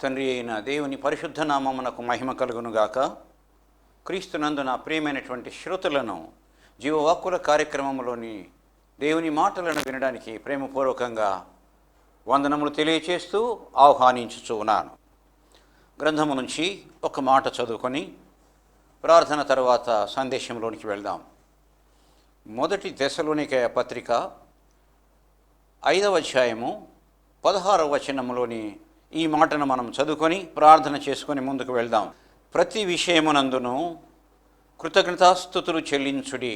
తండ్రి అయిన దేవుని పరిశుద్ధ నామమునకు మహిమ కలుగునుగాక. క్రీస్తునందు నా ప్రియమైనటువంటి శ్రోతలను జీవవాక్కుల కార్యక్రమంలోని దేవుని మాటలను వినడానికి ప్రేమపూర్వకంగా వందనములు తెలియచేస్తూ ఆహ్వానించుచూ ఉన్నాను. గ్రంథము నుంచి ఒక మాట చదువుకొని ప్రార్థన తర్వాత సందేశంలోనికి వెళ్దాం. మొదటి తెస్సలోనికయ పత్రిక 5వ అధ్యాయము 16వ వచనములోని ఈ మాటను మనం చదువుకొని ప్రార్థన చేసుకొని ముందుకు వెళ్దాం. ప్రతి విషయమునందును కృతజ్ఞతాస్తుతులు చెల్లించుడి.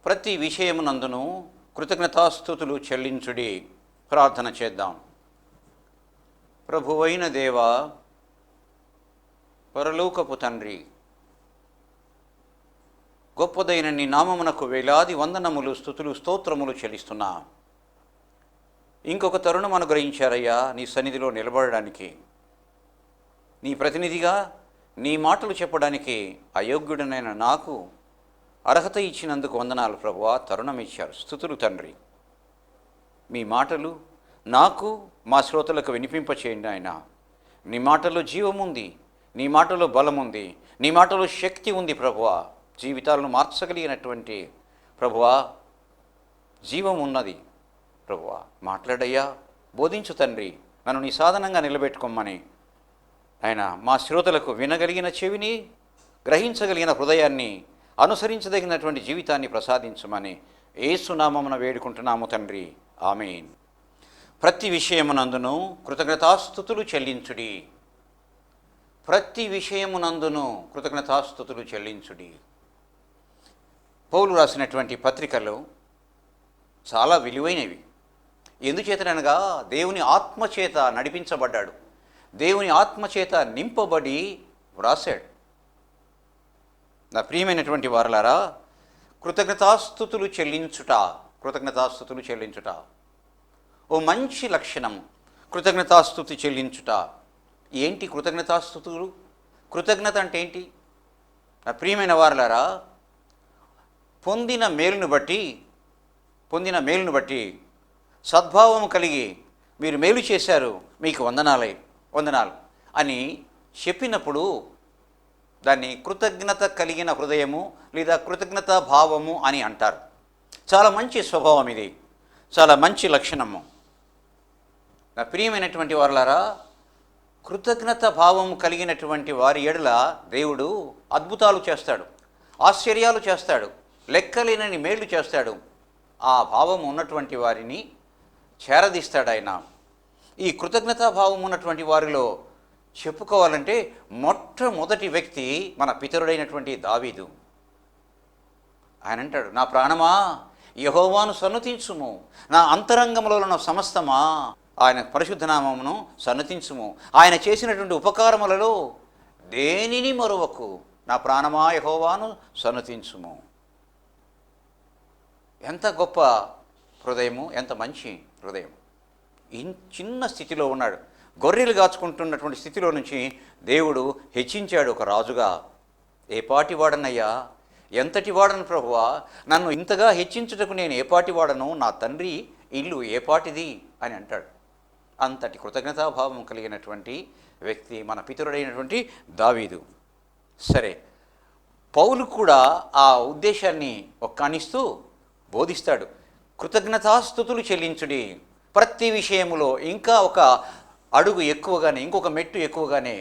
ప్రతి విషయమునందును కృతజ్ఞతాస్తుతులు చెల్లించుడి. ప్రార్థన చేద్దాం. ప్రభువైన దేవా, పరలోకపు తండ్రి, గొప్పదైన నీ నామమునకు వేలాది వందనములు, స్తుతులు, స్తోత్రములు చెల్లిస్తున్నా. ఇంకొక తరుణం అనుగ్రహించారయ్యా నీ సన్నిధిలో నిలబడడానికి. నీ ప్రతినిధిగా నీ మాటలు చెప్పడానికి అయోగ్యుడనైన నాకు అర్హత ఇచ్చినందుకు వందనాలు ప్రభువా. తరుణం ఇచ్చారు. స్తుతులు తండ్రి. మీ మాటలు నాకు మా శ్రోతలకు వినిపింపచేయండి ఆయన. నీ మాటలో జీవముంది, నీ మాటలో బలముంది, నీ మాటలో శక్తి ఉంది ప్రభువా. జీవితాలను మార్చగలిగినటువంటి ప్రభువా జీవం ఉన్నది ప్రభువా. మాట్లాడయ్యా, బోధించు తండ్రి. నన్ను నీ సాధనంగా నిలబెట్టుకోమని ఆయన మా శ్రోతలకు వినగలిగిన చెవిని, గ్రహించగలిగిన హృదయాన్ని, అనుసరించదగినటువంటి జీవితాన్ని ప్రసాదించమని యేసునామమున వేడుకుంటున్నాము తండ్రి. ఆమేన్. ప్రతి విషయమునందును కృతజ్ఞతాస్తుతులు చెల్లించుడి. ప్రతి విషయమునందును కృతజ్ఞతాస్తుతులు చెల్లించుడి. పౌలు రాసినటువంటి పత్రికలు చాలా విలువైనవి. ఎందుచేతనగా దేవుని ఆత్మచేత నడిపించబడ్డాడు, దేవుని ఆత్మచేత నింపబడి వ్రాసాడు. నా ప్రియమైనటువంటి వారలారా, కృతజ్ఞతాస్తుతులు చెల్లించుట, కృతజ్ఞతాస్తుతులు చెల్లించుట ఓ మంచి లక్షణం. కృతజ్ఞతాస్తుతి చెల్లించుట ఏంటి? కృతజ్ఞతాస్తుతులు, కృతజ్ఞత అంటే ఏంటి? నా ప్రియమైన వారలారా, పొందిన మేలును బట్టి సద్భావము కలిగి మీరు మేలు చేశారు, మీకు వందనాలు అని చెప్పినప్పుడు దాన్ని కృతజ్ఞత కలిగిన హృదయము లేదా కృతజ్ఞత భావము అని అంటారు. చాలా మంచి స్వభావం ఇది, చాలా మంచి లక్షణము. నా ప్రియమైనటువంటి వారలారా, కృతజ్ఞత భావము కలిగినటువంటి వారి ఎడల దేవుడు అద్భుతాలు చేస్తాడు, ఆశ్చర్యాలు చేస్తాడు, లెక్కలేనని మేలు చేస్తాడు. ఆ భావం ఉన్నటువంటి వారిని చేరదీస్తాడు ఆయన. ఈ కృతజ్ఞతా భావం ఉన్నటువంటి వారిలో చెప్పుకోవాలంటే మొట్టమొదటి వ్యక్తి మన పితరుడైనటువంటి దావీదు. ఆయన అంటాడు, నా ప్రాణమా యెహోవాను సన్నుతించుము, నా అంతరంగంలో ఉన్న సమస్తమా ఆయన పరిశుద్ధ నామమును సన్నుతించుము. ఆయన చేసినటువంటి ఉపకారములలో దేనిని మరువకు, నా ప్రాణమా యెహోవాను సన్నుతించుము. ఎంత గొప్ప హృదయము, ఎంత మంచి హృదయం. చిన్న స్థితిలో ఉన్నాడు, గొర్రెలు కాచుకుంటున్నటువంటి స్థితిలో నుంచి దేవుడు హెచ్చించాడు ఒక రాజుగా. ఏపాటి వాడనయ్యా, ఎంతటి వాడను ప్రభువా, నన్ను ఇంతగా హెచ్చించుటకు నేను ఏపాటి వాడను, నా తండ్రి ఇల్లు ఏపాటిది అని అంటాడు. అంతటి కృతజ్ఞతాభావం కలిగినటువంటి వ్యక్తి మన పితరుడైనటువంటి దావీదు. సరే, పౌలు కూడా ఆ ఉద్దేశాన్ని ఒక్కానిస్తూ బోధిస్తాడు. కృతజ్ఞతాస్తుతులు చెల్లించుడి. ప్రతి విషయములో ఇంకా ఒక అడుగు ఎక్కువగానే, ఇంకొక మెట్టు ఎక్కువగానే,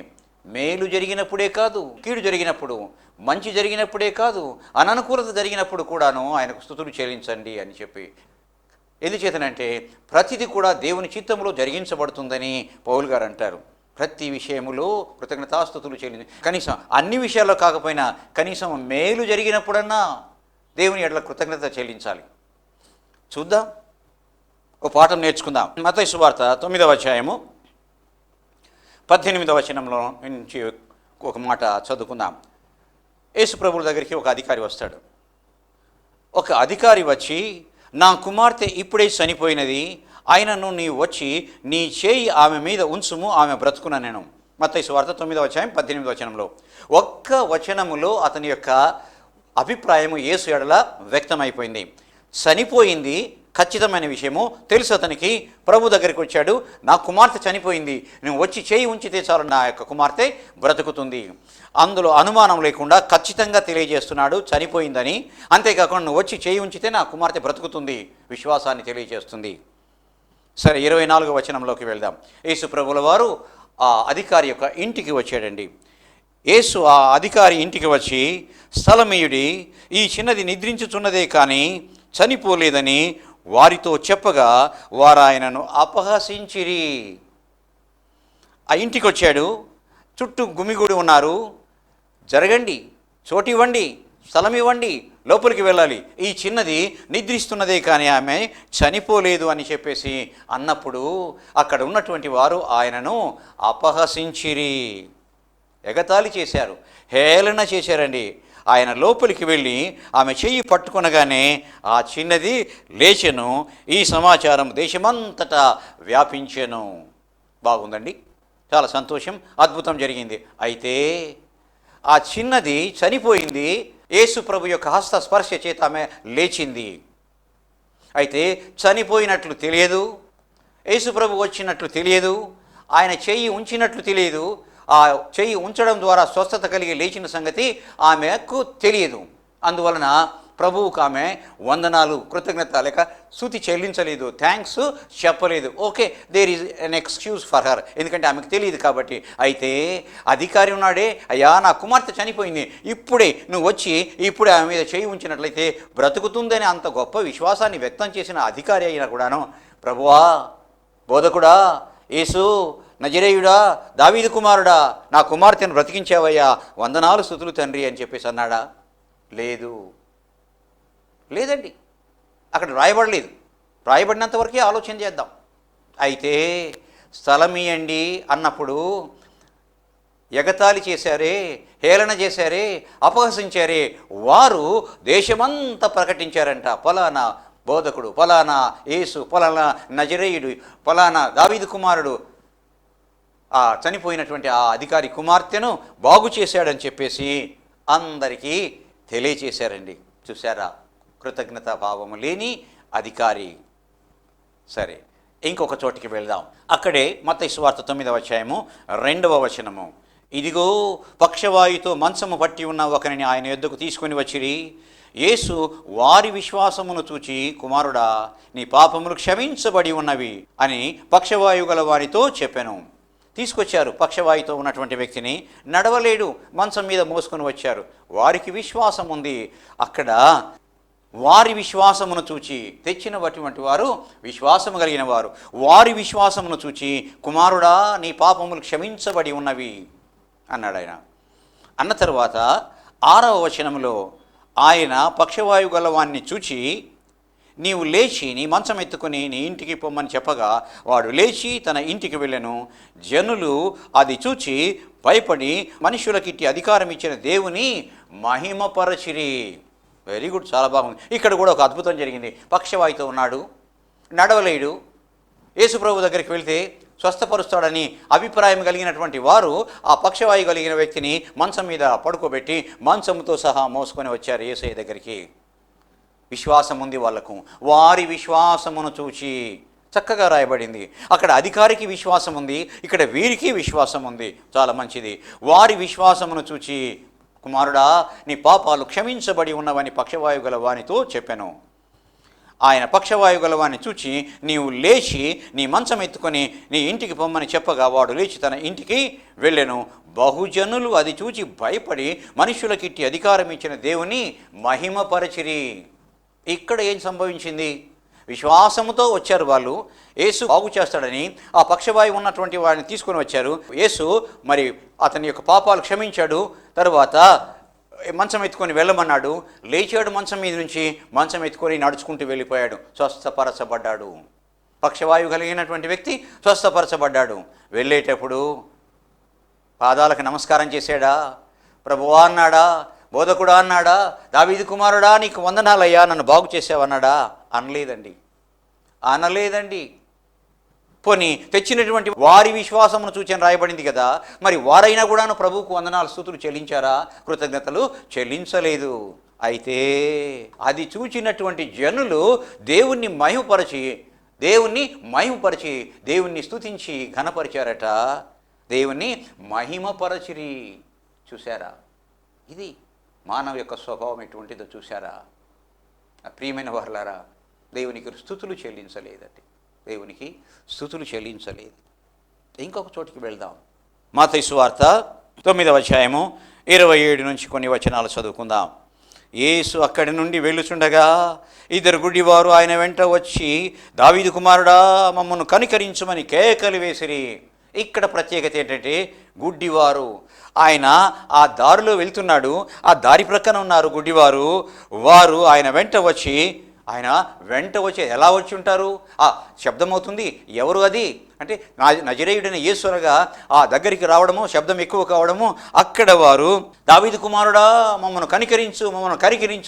మేలు జరిగినప్పుడే కాదు, కీడు జరిగినప్పుడు, మంచి జరిగినప్పుడే కాదు, అననుకూలత జరిగినప్పుడు కూడాను ఆయనకు స్తుతులు చెల్లించండి అని చెప్పి. ఎందుచేతనంటే ప్రతిదీ కూడా దేవుని చిత్తములో జరిగించబడుతుందని పౌలు గారు అంటారు. ప్రతి విషయములో కృతజ్ఞతాస్తుతులు చెల్లించి, కనీసం అన్ని విషయాల్లో కాకపోయినా కనీసం మేలు జరిగినప్పుడన్నా దేవుని ఎడల కృతజ్ఞత చెల్లించాలి. చూద్దాం, ఒక పాఠం నేర్చుకుందాం. మత్తయి సువార్త 9వ అధ్యాయము 18వ వచనంలో నుంచి ఒక మాట చదువుకుందాం. యేసు ప్రభువుల దగ్గరికి ఒక అధికారి వస్తాడు. ఒక అధికారి వచ్చి, నా కుమార్తె ఇప్పుడే చనిపోయినది, ఆయనను నీ వచ్చి నీ చేయి ఆమె మీద ఉంచుము, ఆమె బ్రతుకున నేను. మత్తయి సువార్త 9వ అధ్యాయం 18వ వచనంలో ఒక్క వచనములో అతని యొక్క అభిప్రాయము యేసు ఎడల వ్యక్తమైపోయింది. చనిపోయింది, ఖచ్చితమైన విషయము తెలుసు అతనికి. ప్రభు దగ్గరికి వచ్చాడు, నా కుమార్తె చనిపోయింది, నువ్వు వచ్చి చేయి ఉంచితే చాలు నా యొక్క కుమార్తె బ్రతుకుతుంది. అందులో అనుమానం లేకుండా ఖచ్చితంగా తెలియజేస్తున్నాడు చనిపోయిందని. అంతేకాకుండా నువ్వు వచ్చి చేయి ఉంచితే నా కుమార్తె బ్రతుకుతుంది, విశ్వాసాన్ని తెలియజేస్తుంది. సరే, 24వ వచనంలోకి వెళ్దాం. యేసు ప్రభుల వారు ఆ అధికారి యొక్క ఇంటికి వచ్చాడండి. యేసు ఆ అధికారి ఇంటికి వచ్చి, స్థలమీయుడి, ఈ చిన్నది నిద్రించుచున్నదే కానీ చనిపోలేదని వారితో చెప్పగా వారు ఆయనను అపహసించిరి. ఆ ఇంటికి వచ్చాడు, చుట్టూ గుమిగూడి ఉన్నారు. జరగండి, చోటివ్వండి, స్థలం ఇవ్వండి, లోపలికి వెళ్ళాలి, ఈ చిన్నది నిద్రిస్తున్నదే కానీ ఆమె చనిపోలేదు అని చెప్పేసి అన్నప్పుడు అక్కడ ఉన్నటువంటి వారు ఆయనను అపహసించిరి, ఎగతాళి చేశారు, హేళన చేశారండి. ఆయన లోపలికి వెళ్ళి ఆమె చెయ్యి పట్టుకొనగానే ఆ చిన్నది లేచెను. ఈ సమాచారం దేశమంతటా వ్యాపించెను. బాగుందండి, చాలా సంతోషం, అద్భుతం జరిగింది. అయితే ఆ చిన్నది చనిపోయింది, యేసు ప్రభు యొక్క హస్త స్పర్శ చేత ఆమె లేచింది. అయితే చనిపోయినట్లు తెలియదు, యేసు ప్రభు వచ్చినట్లు తెలియదు, ఆయన చెయ్యి ఉంచినట్లు తెలియదు. ఆ చెయ్యి ఉంచడం ద్వారా స్వస్థత కలిగి లేచిన సంగతి ఆమెకు తెలియదు. అందువలన ప్రభువుకు ఆమె వందనాలు, కృతజ్ఞత లేక స్తుతి చెల్లించలేదు, థ్యాంక్స్ చెప్పలేదు. Okay, there is an excuse for her, ఎందుకంటే ఆమెకు తెలియదు కాబట్టి. అయితే అధికారి ఉన్నాడే, అయ్యా నా కుమార్తె చనిపోయింది, ఇప్పుడే నువ్వు వచ్చి ఇప్పుడే ఆమె మీద చేయి ఉంచినట్లయితే బ్రతుకుతుందని అంత గొప్ప విశ్వాసాన్ని వ్యక్తం చేసిన అధికారి అయినా కూడాను, ప్రభువా, బోధకుడా, యేసు నజరేయుడా, దావీదు కుమారుడా, నా కుమార్తెను బ్రతికించావయ్యా, వందనాలు స్తుతులు తండ్రి అని చెప్పేసి అన్నాడా? లేదండి, అక్కడ రాయబడలేదు. రాయబడినంత వరకే ఆలోచన చేద్దాం. అయితే స్థలమీయండి అన్నప్పుడు ఎగతాళి చేశారే, హేళన చేశారే, అపహసించారే, వారు దేశమంతా ప్రకటించారంట, ఫలానా బోధకుడు, ఫలానా యేసు, ఫలానా నజరేయుడు, ఫలానా దావీదు కుమారుడు ఆ చనిపోయినటువంటి ఆ అధికారి కుమార్తెను బాగు చేశాడని చెప్పేసి అందరికీ తెలియచేశారండి. చూసారా, కృతజ్ఞతా భావము లేని అధికారి. సరే, ఇంకొక చోటికి వెళ్దాం. అక్కడే మత్తయి సువార్త 9వ అధ్యాయము 2వ వచనము. ఇదిగో పక్షవాయుతో మంచము పట్టి ఉన్న ఒకరిని ఆయన యొద్దకు తీసుకొని వచ్చిరి. యేసు వారి విశ్వాసమును చూచి, కుమారుడా, నీ పాపములు క్షమించబడి ఉన్నవి అని పక్షవాయు గల వారితో చెప్పెను. తీసుకొచ్చారు పక్షవాయుతో ఉన్నటువంటి వ్యక్తిని, నడవలేడు, మంచం మీద మోసుకొని వచ్చారు. వారికి విశ్వాసం ఉంది. అక్కడ వారి విశ్వాసమును చూచి, తెచ్చినటువంటి వారు విశ్వాసము కలిగిన వారు, వారి విశ్వాసమును చూచి, కుమారుడా, నీ పాపములు క్షమించబడి ఉన్నవి అన్నాడు ఆయన. అన్న తర్వాత 6వ వచనంలో ఆయన పక్షవాయు గలవాన్ని చూచి, నీవు లేచి నీ మంచం ఎత్తుకొని నీ ఇంటికి పొమ్మని చెప్పగా వాడు లేచి తన ఇంటికి వెళ్ళెను. జనులు అది చూచి భయపడి మనుషులకిట్టి అధికారం ఇచ్చిన దేవుని మహిమపరచిరి. వెరీ గుడ్, చాలా బాగుంది. ఇక్కడ కూడా ఒక అద్భుతం జరిగింది. పక్షవాయుతో ఉన్నాడు, నడవలేడు, యేసుప్రభు దగ్గరికి వెళ్తే స్వస్థపరుస్తాడని అభిప్రాయం కలిగినటువంటి వారు ఆ పక్షవాయు కలిగిన వ్యక్తిని మంచం మీద పడుకోబెట్టి మంచంతో సహా మోసుకొని వచ్చారు యేసయ్య దగ్గరికి. విశ్వాసం ఉంది వాళ్ళకు, వారి విశ్వాసమును చూచి, చక్కగా రాయబడింది. అక్కడ అధికారికి విశ్వాసం ఉంది, ఇక్కడ వీరికి విశ్వాసం ఉంది. చాలా మంచిది. వారి విశ్వాసమును చూచి, కుమారుడా, నీ పాపాలు క్షమించబడి ఉన్నవని పక్షవాయు గల వానితో చెప్పాను. ఆయన పక్షవాయు గలవాన్ని చూచి, నీవు లేచి నీ మంచం ఎత్తుకొని నీ ఇంటికి పొమ్మని చెప్పగా వాడు లేచి తన ఇంటికి వెళ్ళెను. బహుజనులు అది చూచి భయపడి మనుషులకిట్టి అధికారం ఇచ్చిన దేవుని మహిమపరచిరి. ఇక్కడ ఏం సంభవించింది? విశ్వాసముతో వచ్చారు వాళ్ళు, యేసు బాగు చేస్తాడని ఆ పక్షవాయు ఉన్నటువంటి వాడిని తీసుకొని వచ్చారు. యేసు మరి అతని యొక్క పాపాలు క్షమించాడు. తరువాత మంచం ఎత్తుకొని వెళ్ళమన్నాడు. లేచాడు మంచం మీద నుంచి, మంచం ఎత్తుకొని నడుచుకుంటూ వెళ్ళిపోయాడు, స్వస్థపరచబడ్డాడు. పక్షవాయువు కలిగినటువంటి వ్యక్తి స్వస్థపరచబడ్డాడు. వెళ్ళేటప్పుడు పాదాలకు నమస్కారం చేశాడా? ప్రభువా అన్నాడా? బోధకుడా అన్నాడా? దావీదు కుమారుడా, నీకు వందనాలయ్యా, నన్ను బాగు చేసావన్నాడా? అనలేదండి. పోనీ తెచ్చినటువంటి వారి విశ్వాసమును చూచని రాయబడింది కదా, మరి వారైనా కూడాను ప్రభువుకు వందనాలు స్తుతులు చెల్లించారా? కృతజ్ఞతలు చెల్లించలేదు. అయితే అది చూచినటువంటి జనులు దేవుణ్ణి మహిమపరిచి దేవుణ్ణి స్తుతించి ఘనపరిచారట. దేవుణ్ణి మహిమపరచిరి. చూశారా? ఇది మానవ యొక్క స్వభావం ఎటువంటిదో చూశారా? ప్రియమైన వారలారా, దేవునికి స్తుతులు చెల్లించలేదండి. దేవునికి స్తుతులు చెల్లించలేదు. ఇంకొక చోటికి వెళ్దాం. మత్తయి సువార్త 9వ అధ్యాయము 27 నుంచి కొన్ని వచనాలు చదువుకుందాం. యేసు అక్కడి నుండి వెళ్ళుచుండగా 2 గుడ్డివారు ఆయన వెంట వచ్చి, దావీదు కుమారుడా, మమ్మను కనికరించమని కేకలు వేసిరి. ఇక్కడ ప్రత్యేకత ఏంటంటే, గుడ్డివారు ఆయన ఆ దారిలో వెళ్తున్నాడు, ఆ దారి ప్రక్కన ఉన్నారు గుడ్డివారు. వారు ఆయన వెంట వచ్చి ఎలా వచ్చి ఉంటారు? ఆ శబ్దం అవుతుంది. ఎవరు అది అంటే నజరేయుడైన యేసు అనగా ఆ దగ్గరికి రావడము, శబ్దం ఎక్కువ కావడము. అక్కడ వారు, దావీదు కుమారుడా, మమ్మల్ని కనికరించు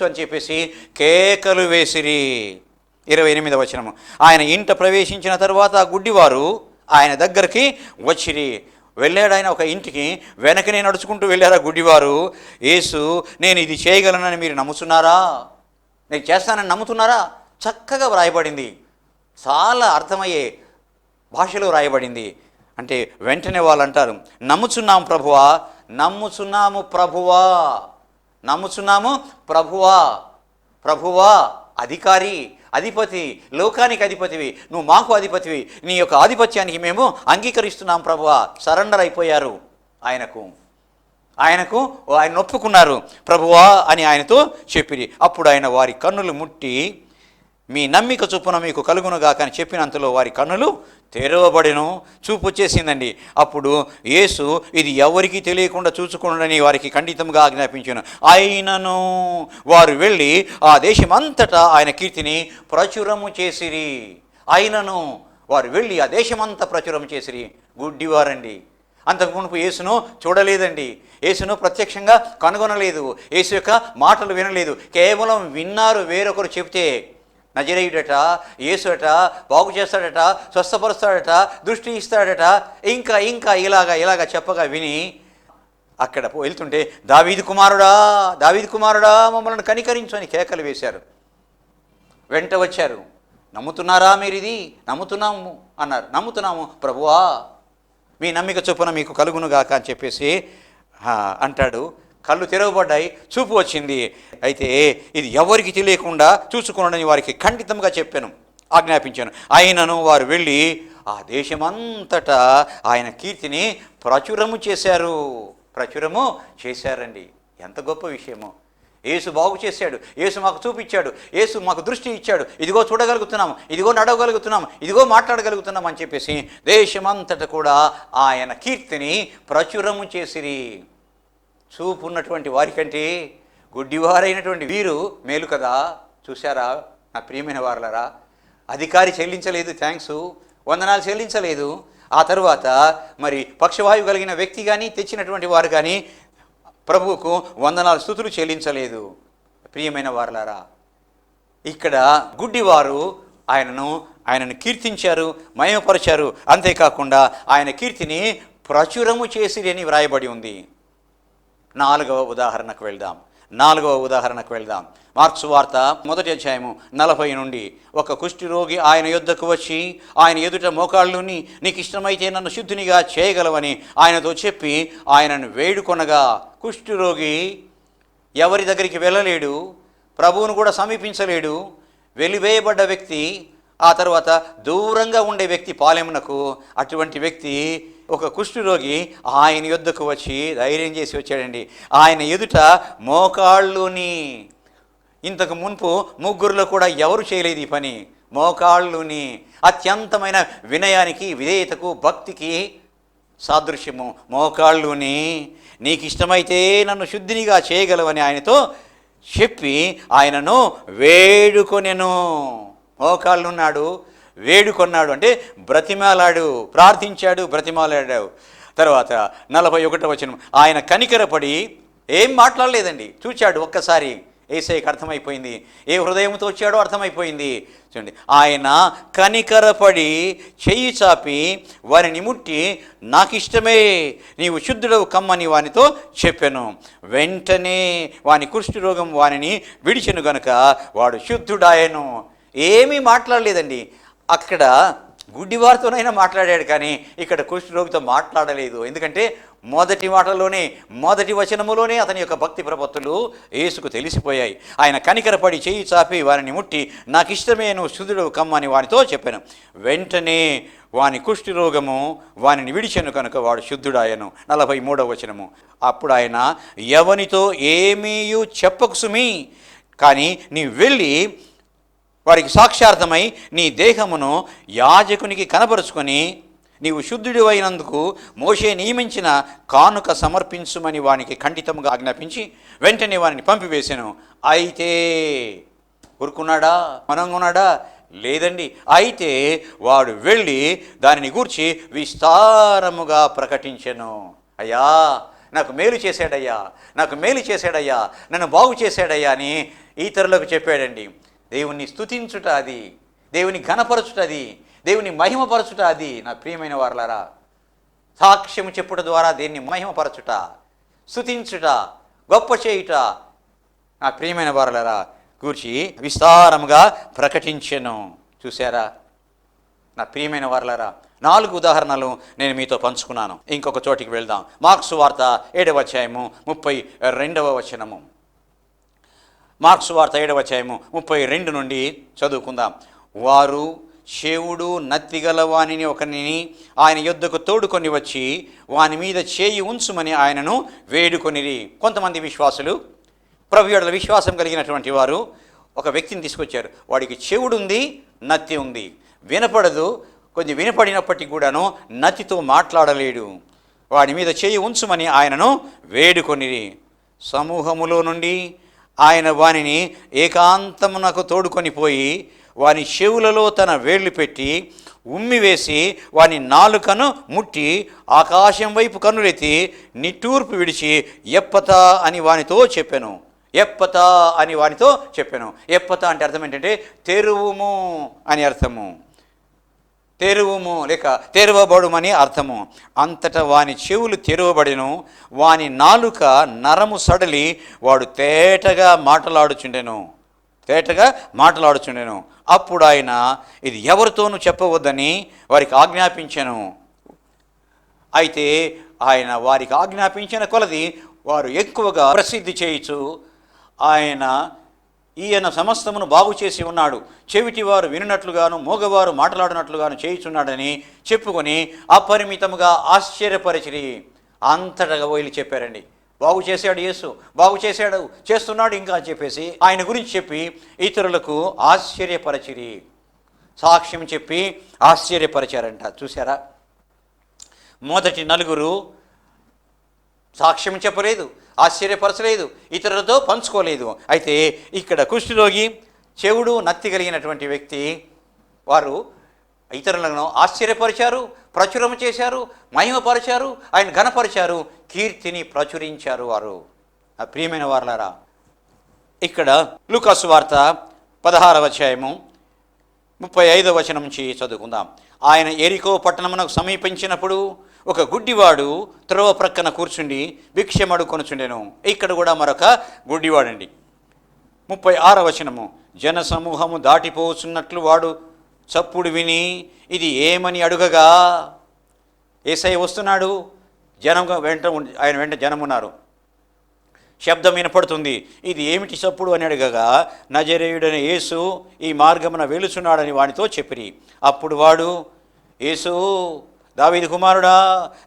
అని చెప్పేసి కేకలు వేసిరి. 28వ వచనము. ఆయన ఇంట ప్రవేశించిన తరువాత ఆ గుడ్డివారు ఆయన దగ్గరికి వచ్చిరి. వెళ్ళాడు ఆయన ఒక ఇంటికి, వెనకనే నడుచుకుంటూ వెళ్ళారు ఆ గుడ్డివారు. యేసు, నేను ఇది చేయగలనని మీరు నమ్ముతున్నారా? నేను చేస్తానని నమ్ముతున్నారా? చక్కగా వ్రాయబడింది, చాలా అర్థమయ్యే భాషలో వ్రాయబడింది. అంటే వెంటనే వాళ్ళు అంటారు, నమ్ముచున్నాము ప్రభువా, అధికారి, అధిపతి, లోకానికి అధిపతివి, నువ్వు మాకు అధిపతివి, నీ యొక్క ఆధిపత్యానికి మేము అంగీకరిస్తున్నాం ప్రభువా. సరెండర్ అయిపోయారు ఆయనకు ఆయన ఒప్పుకున్నారు. ప్రభువా అని ఆయనతో చెప్పిరి. అప్పుడు ఆయన వారి కన్నులు ముట్టి, మీ నమ్మిక చొప్పున మీకు కలుగునుగా అని చెప్పినంతలో వారి కన్నులు తెరవబడెను. చూపు వచ్చేసిందండి. అప్పుడు యేసు ఇది ఎవరికి తెలియకుండా చూచుకోండి వారికి ఖండితంగా ఆజ్ఞాపించాను. అయినను వారు వెళ్ళి ఆ దేశమంతటా ఆయన కీర్తిని ప్రచురము చేసిరి. గుడ్డివారండి. అంతకు మునుపు యేసును చూడలేదండి, యేసును ప్రత్యక్షంగా కనుగొనలేదు, యేసు యొక్క మాటలు వినలేదు, కేవలం విన్నారు. వేరొకరు చెప్తే నజరేయుడట, యేసుట, బాగు చేస్తాడట, స్వస్థపరుస్తాడట, దృష్టి ఇస్తాడట, ఇంకా ఇలాగా చెప్పగా విని అక్కడ వెళ్తుంటే, దావీదు కుమారుడా మమ్మల్ని కనికరించు అని కేకలు వేశారు. వెంట వచ్చారు. నమ్ముతున్నారా మీరు? ఇది నమ్ముతున్నాము అన్నారు. నమ్ముతున్నాము ప్రభువా, మీ నమ్మిక చొప్పున మీకు కలుగునుగాక అని చెప్పేసి అంటాడు. కళ్ళు తెరవబడ్డాయి, చూపు వచ్చింది. అయితే ఇది ఎవరికి తెలియకుండా చూసుకున్నాడని వారికి ఖండితంగా ఆజ్ఞాపించాను. అయినను వారు వెళ్ళి ఆ దేశమంతటా ఆయన కీర్తిని ప్రచురము చేశారండి. ఎంత గొప్ప విషయమో! యేసు బాగు చేశాడు, యేసు మాకు చూపించాడు, యేసు మాకు దృష్టి ఇచ్చాడు. ఇదిగో చూడగలుగుతున్నాము, ఇదిగో నడవగలుగుతున్నాము, ఇదిగో మాట్లాడగలుగుతున్నాం అని చెప్పేసి దేశమంతటా కూడా ఆయన కీర్తిని ప్రచురము చేసిరి. చూపు ఉన్నటువంటి వారికంటే గుడ్డివారైనటువంటి వీరు మేలు కదా. చూశారా నా ప్రియమైన వారలారా? అధికారి చెల్లించలేదు థ్యాంక్స్, వందనాలు చెల్లించలేదు. ఆ తరువాత మరి పక్షవాయువు కలిగిన వ్యక్తి కానీ, తెచ్చినటువంటి వారు కానీ ప్రభువుకు వందనాలు స్తుతులు చెల్లించలేదు. ప్రియమైన వారలారా, ఇక్కడ గుడ్డివారు ఆయనను కీర్తించారు, మహిమపరిచారు. అంతేకాకుండా ఆయన కీర్తిని ప్రచురము చేసిరి అని వ్రాయబడి ఉంది. 4వ ఉదాహరణకు వెళ్దాం. మార్కు సువార్త 1వ అధ్యాయము 40 నుండి. ఒక కుష్ఠరోగి ఆయన యొద్దకు వచ్చి ఆయన ఎదుట మోకాళ్ళుని, నీకు ఇష్టమైతే నన్ను శుద్ధినిగా చేయగలవని ఆయనతో చెప్పి ఆయనను వేడుకొనగా, కుష్ఠరోగి ఎవరి దగ్గరికి వెళ్ళలేడు, ప్రభువును కూడా సమీపించలేడు, వెలివేయబడ్డ వ్యక్తి, ఆ తర్వాత దూరంగా ఉండే వ్యక్తి పాలెమునకు. అటువంటి వ్యక్తి, ఒక కుష్ఠరోగి ఆయన యొద్దకు వచ్చి ధైర్యం చేసి వచ్చాడండి. ఆయన ఎదుట మోకాళ్ళుని. ఇంతకు మున్పు ముగ్గురులో కూడా ఎవరు చేయలేదు ఈ పని. మోకాళ్ళుని అత్యంతమైన వినయానికి, విధేయతకు, భక్తికి సాదృశ్యము. మోకాళ్ళుని, నీకు ఇష్టమైతే నన్ను శుద్ధినిగా చేయగలవని ఆయనతో చెప్పి ఆయనను వేడుకొనెను. మోకాళ్ళున్నాడు, వేడుకొన్నాడు అంటే బ్రతిమాలాడు, ప్రార్థించాడు, బ్రతిమాలాడాడు. తర్వాత 41వ వచనం. ఆయన కనికరపడి ఏం మాట్లాడలేదండి, చూచాడు ఒక్కసారి, యేసయ్యకి అర్థమైపోయింది. ఏ హృదయంతో వచ్చాడో అర్థమైపోయింది. చూడండి, ఆయన కనికరపడి చెయ్యి చాపి వారిని ముట్టి, నాకిష్టమే, నీవు శుద్ధుడవు కమ్మని వానితో చెప్పెను. వెంటనే వాని కుష్ఠరోగం వానిని విడిచెను గనుక వాడు శుద్ధుడాయను. ఏమీ మాట్లాడలేదండి. అక్కడ గుడ్డివారితోనైనా మాట్లాడాడు, కానీ ఇక్కడ కుష్ఠరోగితో మాట్లాడలేదు. ఎందుకంటే మొదటి మాటలోనే, మొదటి వచనములోనే అతని యొక్క భక్తి ప్రపత్తులు యేసుకు తెలిసిపోయాయి. ఆయన కనికరపడి చెయ్యి చాపి వారిని ముట్టి, నాకిష్టమే, నువ్వు శుద్ధుడు కమ్మని వానితో చెప్పాను. వెంటనే వాని కుష్ఠరోగము వానిని విడిచెను కనుక వాడు శుద్ధుడాయను. 43వ వచనము, అప్పుడు ఆయన, ఎవనితో ఏమీయు చెప్పకు సుమి, కానీ నీ వెళ్ళి వారికి సాక్షార్థమై నీ దేహమును యాజకునికి కనబరుచుకొని నీవు శుద్ధుడు అయినందుకు మోషే నియమించిన కానుక సమర్పించుమని వానికి ఖండితముగా ఆజ్ఞాపించి వెంటనే వారిని పంపివేశాను. అయితే ఊరుకున్నాడా? మనంగున్నాడా? లేదండి. అయితే వాడు వెళ్ళి దానిని గూర్చి విస్తారముగా ప్రకటించెను. అయ్యా, నాకు మేలు చేశాడయ్యా, నాకు మేలు చేశాడయ్యా, నన్ను బాగు చేశాడయ్యా అని ఇతరులకు చెప్పాడండి. దేవుని స్తుతించుట అది, దేవుని ఘనపరచుట అది, దేవుని మహిమపరచుట అది. నా ప్రియమైన వారలారా, సాక్ష్యము చెప్పుట ద్వారా దేన్ని మహిమపరచుట, స్తుతించుట, గొప్ప చేయుట, నా ప్రియమైన వారలారా గూర్చి విస్తారముగా ప్రకటించెను. చూశారా నా ప్రియమైన వారలారా? 4 ఉదాహరణలు నేను మీతో పంచుకున్నాను. ఇంకొక చోటికి వెళ్దాం. మార్కు సువార్త 7వ అధ్యాయము 32వ వచనము. మార్కు సువార్త 7వ అధ్యాయము 32 నుండి చదువుకుందాం. వారు చెవుడు నత్తిగల వానిని ఒకరిని ఆయన యొద్దకు తోడుకొని వచ్చి వాని మీద చేయి ఉంచుమని ఆయనను వేడుకొనిరి. కొంతమంది విశ్వాసులు, ప్రభు యేడల విశ్వాసం కలిగినటువంటి వారు ఒక వ్యక్తిని తీసుకొచ్చారు. వాడికి చెవుడుంది, నత్తి ఉంది, వినపడదు, కొంచెం వినపడినప్పటికీ కూడాను నత్తితో మాట్లాడలేడు. వాడి మీద చేయి ఉంచుమని ఆయనను వేడుకొనిరి. సమూహములో నుండి ఆయన వానిని ఏకాంతమునకు తోడుకొని పోయి వాని చెవులలో తన వేళ్ళు పెట్టి ఉమ్మివేసి వాని నాలుకను ముట్టి ఆకాశం వైపు కన్నులెత్తి నిట్టూర్పు విడిచి ఎప్పతా అని వానితో చెప్పెను. ఎప్పతా అని వానితో చెప్పెను. ఎప్పతా అంటే అర్థం ఏంటంటే తెరువుము అని అర్థము. తెరువుము లేక తెరవబడుమని అర్థము. అంతటా వాని చెవులు తెరవబడిను, వాని నాలుక నరము సడలి వాడు తేటగా మాట్లాడుచుండెను. అప్పుడు ఆయన ఇది ఎవరితోనూ చెప్పవద్దని వారికి ఆజ్ఞాపించెను. అయితే ఆయన వారికి ఆజ్ఞాపించిన కొలది వారు ఎక్కువగా ప్రసిద్ధి చేయుచు ఈయన సమస్తమును బాగు చేసి ఉన్నాడు, చెవిటివారు వినున్నట్లుగాను మూగవారు మాట్లాడినట్లుగాను చేయుచున్నాడని చెప్పుకొని అపరిమితముగా ఆశ్చర్యపరిచిరి. అంతటగా వీళ్ళు చెప్పారండి, బాగు చేశాడు యేసు, బాగు చేశాడు, చేస్తున్నాడు ఇంకా అని చెప్పేసి ఆయన గురించి చెప్పి ఇతరులకు ఆశ్చర్యపరచిరి. సాక్ష్యం చెప్పి ఆశ్చర్యపరిచారంట. చూసారా? మొదటి 4 సాక్ష్యం చెప్పలేదు, ఆశ్చర్యపరచలేదు, ఇతరులతో పంచుకోలేదు. అయితే ఇక్కడ కుష్ఠరోగి, చెవుడు నత్తి కలిగినటువంటి వ్యక్తి, వారు ఇతరులను ఆశ్చర్యపరిచారు, ప్రచురం చేశారు, మహిమపరిచారు, ఆయన ఘనపరిచారు, కీర్తిని ప్రచురించారు వారు. ప్రియమైన వారలారా, ఇక్కడ లూకా సువార్త 16వ అధ్యాయము 35వ వచనం నుంచి చదువుకుందాం. ఆయన యెరికో పట్టణమునకు సమీపించినప్పుడు ఒక గుడ్డివాడు త్రోవ ప్రక్కన కూర్చుండి భిక్షమడుకొనుచుండెను. ఇక్కడ కూడా మరొక గుడ్డివాడండి. 36వ వచనము, జనసమూహము దాటిపోతున్నట్లు వాడు చప్పుడు విని ఇది ఏమని అడుగగా, యేసయ్య వస్తున్నాడు, ఆయన వెంట జనం ఉన్నారు, శబ్దం వినపడుతుంది, ఇది ఏమిటి చప్పుడు అని అడగగా నజరేయుడైన యేసు ఈ మార్గమున వెలుచున్నాడని వానితో చెప్పిరి. అప్పుడు వాడు, యేసు దావీదు కుమారుడా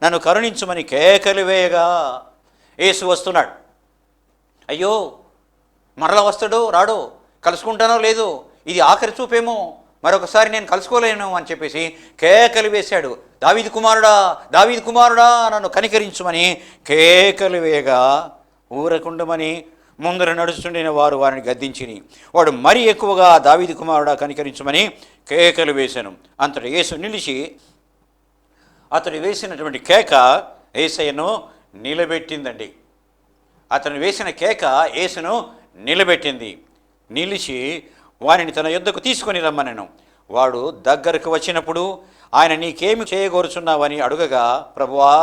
నన్ను కరుణించుమని కేకలు వేయగా, యేసు వస్తున్నాడు, అయ్యో మరలా వస్తాడో రాడో, కలుసుకుంటానో లేదో, ఇది ఆఖరి చూపేమో, మరొకసారి నేను కలుసుకోలేను అని చెప్పేసి కేకలు వేశాడు. దావీదు కుమారుడా, దావీదు కుమారుడా నన్ను కనికరించుమని కేకలు వేయగా ఊరకుండమని ముందర నడుస్తుండిన వారు వారిని గద్దించిని. వాడు మరీ ఎక్కువగా దావీదు కుమారుడా కనికరించమని కేకలు వేశాను. అంతటి యేసు నిలిచి అతడు వేసినటువంటి కేక యేసయ్యను నిలబెట్టిందండి. అతను వేసిన కేక యేసును నిలబెట్టింది. నిలిచి వానిని తన యొద్దకు తీసుకొని రమ్మనెను. వాడు దగ్గరకు వచ్చినప్పుడు ఆయన, నీకేమి చేయగోరుచున్నావని అడుగగా, ప్రభువా,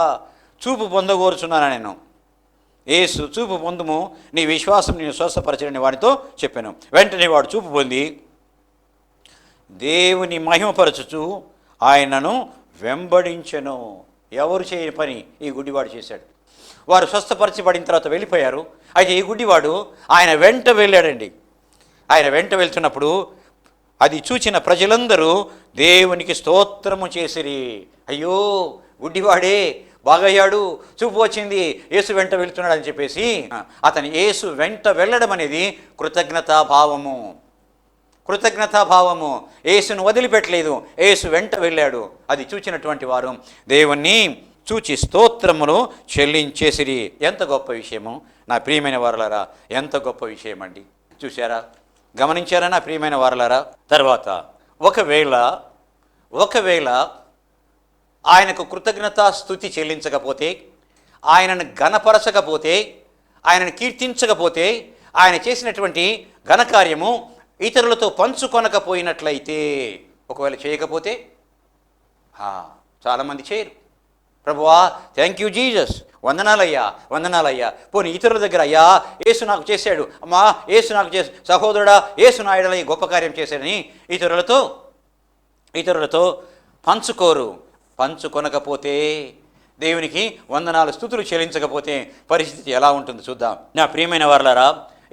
చూపు పొందగోరుచున్నాను నేను. యేసు, చూపు పొందుము, నీ విశ్వాసం నేను స్వస్థపరచని వానితో చెప్పాను. వెంటనే వాడు చూపు పొంది దేవుని మహిమపరచుచు ఆయనను వెంబడించెను. ఎవరు చేయని పని ఈ గుడ్డివాడు చేశాడు. వారు స్వస్థపరచబడిన తర్వాత వెళ్ళిపోయారు. అయితే ఈ గుడ్డివాడు ఆయన వెంట వెళ్ళాడండి. ఆయన వెంట వెళ్తున్నప్పుడు అది చూచిన ప్రజలందరూ దేవునికి స్తోత్రము చేసిరి. అయ్యో, గుడ్డివాడే బాగయ్యాడు, చూపు వచ్చింది, యేసు వెంట వెళ్తున్నాడు అని చెప్పేసి అతని యేసు వెంట వెళ్ళడం అనేది కృతజ్ఞతాభావము. కృతజ్ఞతాభావము. యేసును వదిలిపెట్టలేదు, యేసు వెంట వెళ్ళాడు. అది చూచినటువంటి వారు దేవుణ్ణి చూచి స్తోత్రమును చెల్లించేసిరి. ఎంత గొప్ప విషయము నా ప్రియమైన వారలారా, ఎంత గొప్ప విషయం అండి. చూశారా, గమనించారా నా ప్రియమైన వారలారా? తర్వాత ఒకవేళ ఆయనకు కృతజ్ఞతా స్తుతి చెల్లించకపోతే, ఆయనను ఘనపరచకపోతే, ఆయనను కీర్తించకపోతే, ఆయన చేసినటువంటి ఘనకార్యము ఇతరులతో పంచుకొనకపోయినట్లయితే, ఒకవేళ చేయకపోతే, చాలామంది చేయరు. ప్రభువా, థ్యాంక్ యూ జీసస్, వందనాలయ్యా. పోనీ ఇతరుల దగ్గర, అయ్యా యేసు నాకు చేశాడు, అమ్మా యేసు నాకు చేశాడు, సహోదరుడా యేసు నా ఎడల ఈ గొప్ప కార్యం చేశాడని ఇతరులతో పంచుకోరు. పంచుకొనకపోతే, దేవునికి వందనాలు స్తుతులు చెల్లించకపోతే పరిస్థితి ఎలా ఉంటుందో చూద్దాం. నా ప్రియమైన వారలారా,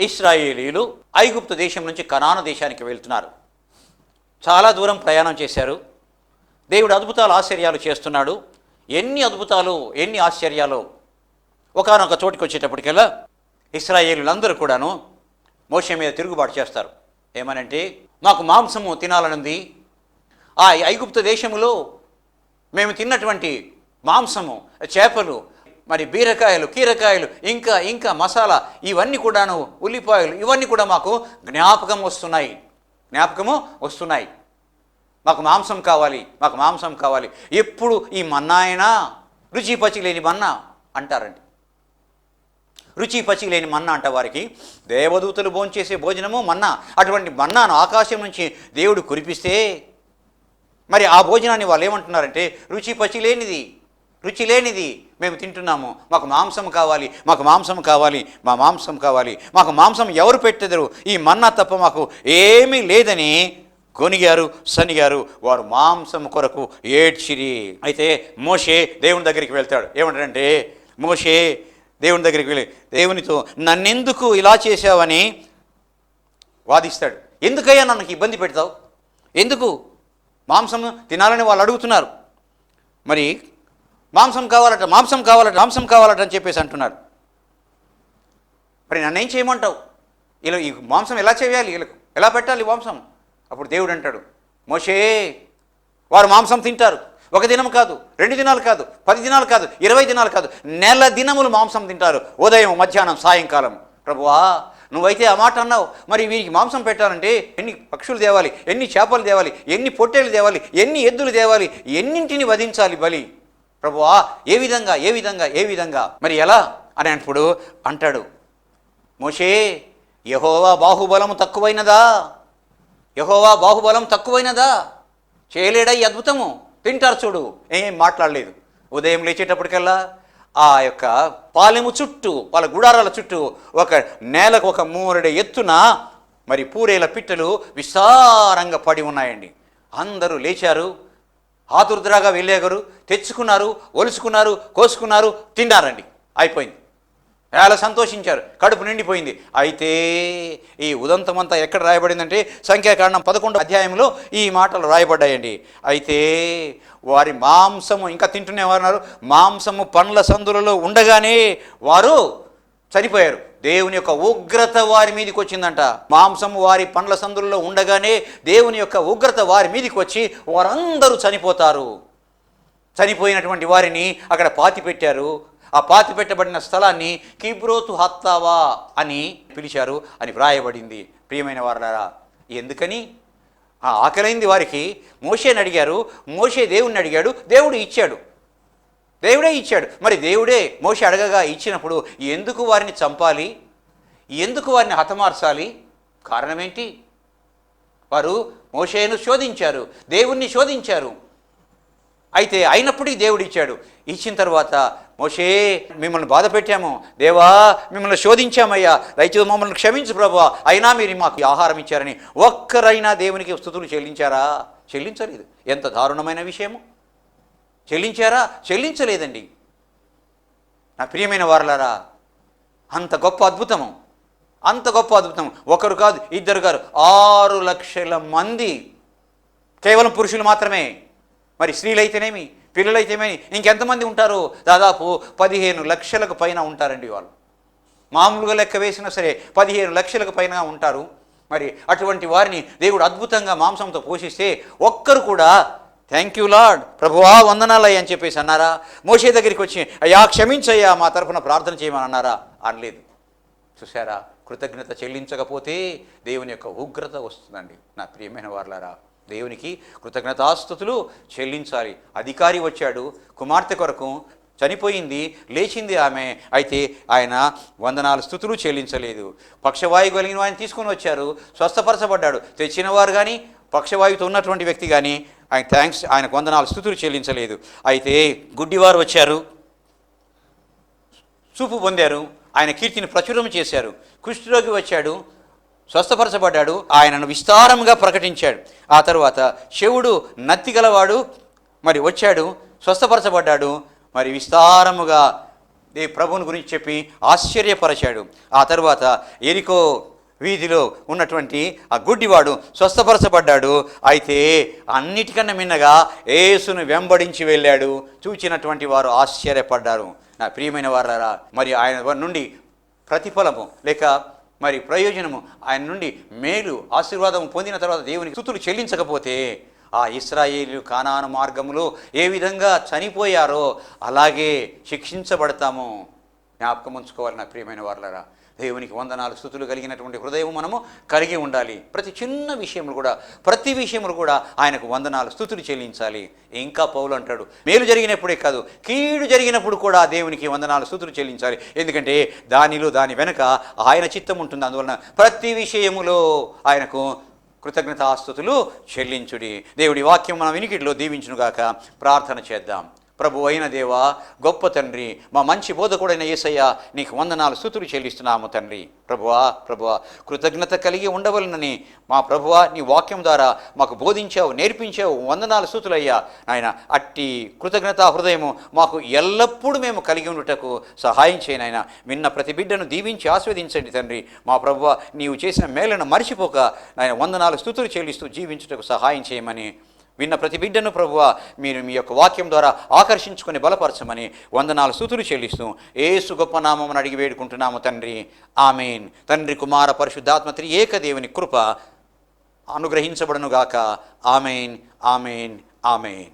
ఇశ్రాయేలీలు ఐగుప్తు దేశం నుంచి కనాను దేశానికి వెళ్తున్నారు. చాలా దూరం ప్రయాణం చేశారు. దేవుడు అద్భుతాలు ఆశ్చర్యాలు చేస్తున్నాడు. ఎన్ని అద్భుతాలు, ఎన్ని ఆశ్చర్యాలు. ఒకానొక చోటికి వచ్చేటప్పటికల్లా ఇశ్రాయేలీలందరూ కూడాను మోషే మీద తిరుగుబాటు చేస్తారు. ఏమనంటే, మాకు మాంసము తినాలనుంది. ఆ ఐగుప్తు దేశములో మేము తిన్నటువంటి మాంసము, చేపలు, మరి బీరకాయలు, కీరకాయలు, ఇంకా మసాలా, ఇవన్నీ కూడాను, ఉల్లిపాయలు, ఇవన్నీ కూడా మాకు జ్ఞాపకము వస్తున్నాయి. మాకు మాంసం కావాలి. ఎప్పుడు ఈ మన్నా అయినా రుచి పచి లేని మన్నా అంటారండి. రుచి పచి లేని మన్నా అంట వారికి. దేవదూతలు భోంచేసే భోజనము మన్నా. అటువంటి మన్నాను ఆకాశం నుంచి దేవుడు కురిపిస్తే, మరి ఆ భోజనాన్ని వాళ్ళు ఏమంటున్నారంటే, రుచి పచి లేనిది మేము తింటున్నాము, మాకు మాంసం కావాలి. మాకు మాంసం ఎవరు పెట్టెదరు? ఈ మన్నా తప్ప మాకు ఏమీ లేదని కొనిగారు, సనిగారు. వారు మాంసం కొరకు ఏడ్చిరి. అయితే మోషే దేవుని దగ్గరికి వెళ్తాడు. ఏమంటాడంటే, మోషే దేవుని దగ్గరికి వెళ్ళి దేవునితో, నన్నెందుకు ఇలా చేశావని వాదిస్తాడు. ఎందుకయ్యా నన్ను ఇబ్బంది పెడతావు? ఎందుకు? మాంసం తినాలని వాళ్ళు అడుగుతున్నారు. మరి మాంసం కావాలట అని చెప్పేసి అంటున్నారు. మరి నన్నేం చేయమంటావు? ఇలా ఈ మాంసం ఎలా చేయాలి? వీళ్ళకు ఎలా పెట్టాలి మాంసం? అప్పుడు దేవుడు అంటాడు, మోషే, వారు మాంసం తింటారు. 1 దినం కాదు, 2 దినాలు కాదు, 10 దినాలు కాదు, 20 దినాలు కాదు, నెల దినములు మాంసం తింటారు, ఉదయం, మధ్యాహ్నం, సాయంకాలం. ప్రభువా, నువ్వైతే ఆ మాట అన్నావు. మరి వీరికి మాంసం పెట్టాలంటే ఎన్ని పక్షులు తేవాలి, ఎన్ని చేపలు తేవాలి, ఎన్ని పొట్టేలు తేవాలి, ఎన్ని ఎద్దులు తేవాలి, ఎన్నింటిని వధించాలి బలి? ప్రభువా, ఏ విధంగా మరి ఎలా అని అప్పుడు అంటాడు, మోషే, యెహోవా బాహుబలం తక్కువైనదా? చేయలేడా ఈ అద్భుతము? తింటారు చూడు. ఏం మాట్లాడలేదు. ఉదయం లేచేటప్పటికల్లా ఆ యొక్క పాలెము చుట్టూ, వాళ్ళ గుడారాల చుట్టూ నేలకు ఒక మూరెడు ఎత్తున మరి పూరేల పిట్టలు విస్తారంగా పడి ఉన్నాయండి. అందరూ లేచారు, ఆతుర్ద్రాగా వెళ్ళేగారు, తెచ్చుకున్నారు, ఒలుచుకున్నారు, కోసుకున్నారు, తిన్నారండి. అయిపోయింది. చాలా సంతోషించారు, కడుపు నిండిపోయింది. అయితే ఈ ఉదంతమంతా ఎక్కడ రాయబడిందంటే, సంఖ్యాకాండం 11వ అధ్యాయంలో ఈ మాటలు రాయబడ్డాయండి. అయితే వారి మాంసము ఇంకా తింటునేవారు. మాంసము పండ్ల సందులలో ఉండగానే వారు చనిపోయారు. దేవుని యొక్క ఉగ్రత వారి మీదకి వచ్చిందంట. మాంసము వారి పండ్ల సందులలో ఉండగానే దేవుని యొక్క ఉగ్రత వారి మీదకి వచ్చి వారందరూ చనిపోతారు. చనిపోయినటువంటి వారిని అక్కడ పాతిపెట్టారు. ఆ పాతి పెట్టబడిన స్థలాన్ని కిబ్రోతు హత్తావా అని పిలిచారు అని వ్రాయబడింది. ప్రియమైన వారలారా, ఎందుకని? ఆ ఆకలైంది వారికి. మోషేని అడిగారు, మోషే దేవుణ్ణి అడిగాడు, దేవుడే ఇచ్చాడు. మరి దేవుడే మోషే అడగగా ఇచ్చినప్పుడు ఎందుకు వారిని చంపాలి? ఎందుకు వారిని హతమార్చాలి? కారణమేంటి? వారు మోషేను శోధించారు, దేవుణ్ణి శోధించారు. అయితే అయినప్పటికీ దేవుడు ఇచ్చాడు. ఇచ్చిన తర్వాత, మోషే మిమ్మల్ని బాధ పెట్టాము, దేవా మిమ్మల్ని శోధించామయ్యా, దయచేసి మమ్మల్ని క్షమించు ప్రభువా, అయినా మీరు మాకు ఆహారం ఇచ్చారని ఒక్కరైనా దేవునికి స్తుతులు చెల్లించారా? చెల్లించలేదు. ఎంత దారుణమైన విషయము! చెల్లించారా? చెల్లించలేదండి. నా ప్రియమైన వారలారా, అంత గొప్ప అద్భుతము, అంత గొప్ప అద్భుతం. ఒకరు కాదు, ఇద్దరు కాదు, 6 లక్షల మంది, కేవలం పురుషులు మాత్రమే. మరి స్త్రీలైతేనేమి, పిల్లలైతేనేమి, ఇంకెంతమంది ఉంటారు? దాదాపు 15 లక్షలకు పైన ఉంటారండి వాళ్ళు. మామూలుగా లెక్క వేసినా సరే 15 లక్షలకు పైన ఉంటారు. మరి అటువంటి వారిని దేవుడు అద్భుతంగా మాంసంతో పోషిస్తే ఒక్కరు కూడా థ్యాంక్ యూ లార్డ్, ప్రభువా వందనాలయ్య అని చెప్పేసి అన్నారా? మోషే దగ్గరికి వచ్చి అయ్యా క్షమించయ్యా, మా తరఫున ప్రార్థన చేయమని అన్నారా? అనలేదు. చూసారా, కృతజ్ఞత చెల్లించకపోతే దేవుని యొక్క ఉగ్రత వస్తుందండి. నా ప్రియమైన వారలారా, దేవునికి కృతజ్ఞతాస్తుతులు చెల్లించాలి. అధికారి వచ్చాడు, కుమార్తె కొరకు చనిపోయింది, లేచింది ఆమె, అయితే ఆయన వందనాలు స్తుతులు చెల్లించలేదు. పక్షవాయు కలిగిన వారిని తీసుకొని వచ్చారు, స్వస్థపరచబడ్డాడు. తెచ్చిన వారు కానీ పక్షవాయుతో ఉన్నటువంటి వ్యక్తి కానీ ఆయన థ్యాంక్స్, ఆయనకు వందనాలు స్తుతులు చెల్లించలేదు. అయితే గుడ్డివారు వచ్చారు, చూపు పొందారు, ఆయన కీర్తిని ప్రచురం చేశారు. కుష్ఠరోగి వచ్చాడు, స్వస్థపరచబడ్డాడు, ఆయనను విస్తారంగా ప్రకటించాడు. ఆ తర్వాత శివుడు నత్తిగలవాడు మరి వచ్చాడు, స్వస్థపరచబడ్డాడు, మరి విస్తారముగా ప్రభువుని గురించి చెప్పి ఆశ్చర్యపరచాడు. ఆ తర్వాత ఎరికో వీధిలో ఉన్నటువంటి ఆ గుడ్డివాడు స్వస్థపరచబడ్డాడు. అయితే అన్నిటికన్నా మిన్నగా యేసును వెంబడించి వెళ్ళాడు. చూచినటువంటి వారు ఆశ్చర్యపడ్డారు. నా ప్రియమైన వారారా, మరి ఆయన నుండి ప్రతిఫలము లేక మరి ప్రయోజనము, ఆయన నుండి మేలు ఆశీర్వాదము పొందిన తర్వాత దేవునికి స్తుతులు చెల్లించకపోతే ఆ ఇశ్రాయేలు కానాను మార్గములో ఏ విధంగా చనిపోయారో అలాగే శిక్షించబడతాము. జ్ఞాపకం ఉంచుకోవాలి నా ప్రియమైన వారలారా. దేవునికి వందనాలు స్తుతులు కలిగినటువంటి హృదయం మనము కలిగి ఉండాలి. ప్రతి చిన్న విషయములు కూడా, ప్రతి విషయములు కూడా ఆయనకు వందనాలు స్తుతులు చెల్లించాలి. ఇంకా పౌలు అంటాడు, మేలు జరిగినప్పుడే కాదు, కీడు జరిగినప్పుడు కూడా దేవునికి వందనాలు స్తుతులు చెల్లించాలి. ఎందుకంటే దాని వెనుక ఆయన చిత్తం ఉంటుంది. అందువలన ప్రతి విషయములో ఆయనకు కృతజ్ఞతాస్తుతులు చెల్లించుడి. దేవుడి వాక్యం మన వినికిడిలో దీవించునుగాక. ప్రార్థన చేద్దాం. ప్రభు అయిన దేవా, గొప్ప తండ్రి, మా మంచి బోధకుడైన యేసయ్య, నీకు వందనాలు స్తుతులు చెల్లిస్తున్నాము తండ్రి. ప్రభువా కృతజ్ఞత కలిగి ఉండవలనని మా ప్రభువా నీ వాక్యం ద్వారా మాకు బోధించావు, నేర్పించావు. వందనాలు స్తుతులయ్యా నాయన. అట్టి కృతజ్ఞతా హృదయము మాకు ఎల్లప్పుడూ మేము కలిగి ఉండుటకు సహాయం చేయనైనా. విన్న ప్రతి బిడ్డను దీవించి ఆస్వాదించండి తండ్రి. మా ప్రభువా నీవు చేసిన మేలను మరిచిపోక నాయన వందనాలు స్తుతులు చెల్లిస్తూ జీవించుటకు సహాయం చేయమని, విన్న ప్రతి బిడ్డను ప్రభువా మీరు మీ యొక్క వాక్యం ద్వారా ఆకర్షించుకొని బలపరచమని వందనాలు స్తుతులు చెల్లిస్తూ యేసు గొప్ప నామమును అడిగి వేడుకుంటున్నాము తండ్రి. ఆమేన్. తండ్రి, కుమార, పరిశుద్ధాత్మ త్రియేక దేవుని కృప అనుగ్రహించబడునుగాక. ఆమేన్, ఆమేన్, ఆమేన్.